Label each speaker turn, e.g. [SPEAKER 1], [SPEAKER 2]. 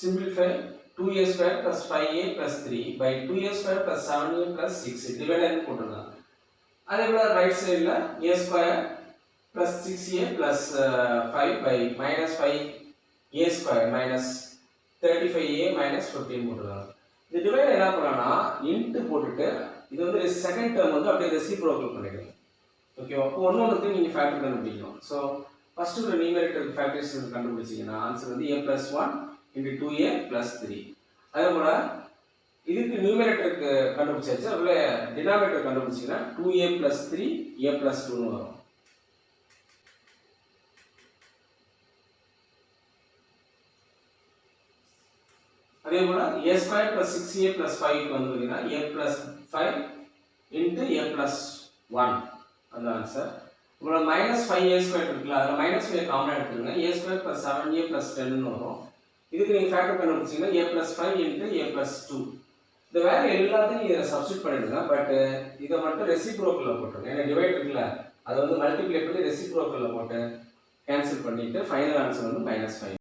[SPEAKER 1] simplify 2a square plus 5a plus 3 by 2a square plus 7a plus 6 divided போட்டுருந்தாங்க. அதே போல right சைடில் a square plus 6a plus 5 by minus 5a square minus 35a minus 15 போட்டுருக்காங்க. இந்த divide என்ன பண்ணலாம்னா into போட்டுட்டு இது வந்து செகண்ட் டேர்ம் வந்து அப்படியே ரெசிப்ரோக்கல் பண்ணிடுங்க. ஓகேவா? அப்போ ஒன்னொன்றுக்கு நீங்கள் ஃபேக்டர் கண்டுபிடிக்கணும். ஸோ ஃபர்ஸ்ட் ஒரு நியூமரேட்டர் ஃபேக்டர்ஸ் கண்டுபிடிச்சிங்கன்னா ஆன்சர் வந்து a plus 1 into 2a plus 3. அதே போல இதுக்கு நியூமரேட்டருக்கு கண்டுபிடிச்சாச்சு. அதுல denominator கண்டுபிடிச்சிங்கன்னா 2a plus 3 a plus 2 வரும். அதே போல a square plus 6a plus 5 வந்து பாத்தீங்கன்னா a plus 5 into a plus 1 அந்த ஆன்சர். இப்போ minus 5a square இருக்குல்ல, அதுல minus 5 காமனா எடுத்துருங்க. a square plus 7a plus 10 வரும். இதுக்கு நீங்க factor கண்டுபிடிச்சீங்கன்னா a plus 5 into a plus 2. இந்த வேல்யூ எல்லாத்தையும் நீங்க சப்ஸ்டிட்யூட் பண்ணிடுங்க. பட் இதை மட்டும் ரெசிப்ரோக்கல்ல போட்டுருங்க. ஏன்னா டிவைட் இருக்குல்ல, அதை வந்து மல்டிப்ளை பண்ணி ரெசிப்ரோக்கல்ல போட்டு கேன்சல் பண்ணிட்டு ஃபைனல் ஆன்சர் வந்து -5.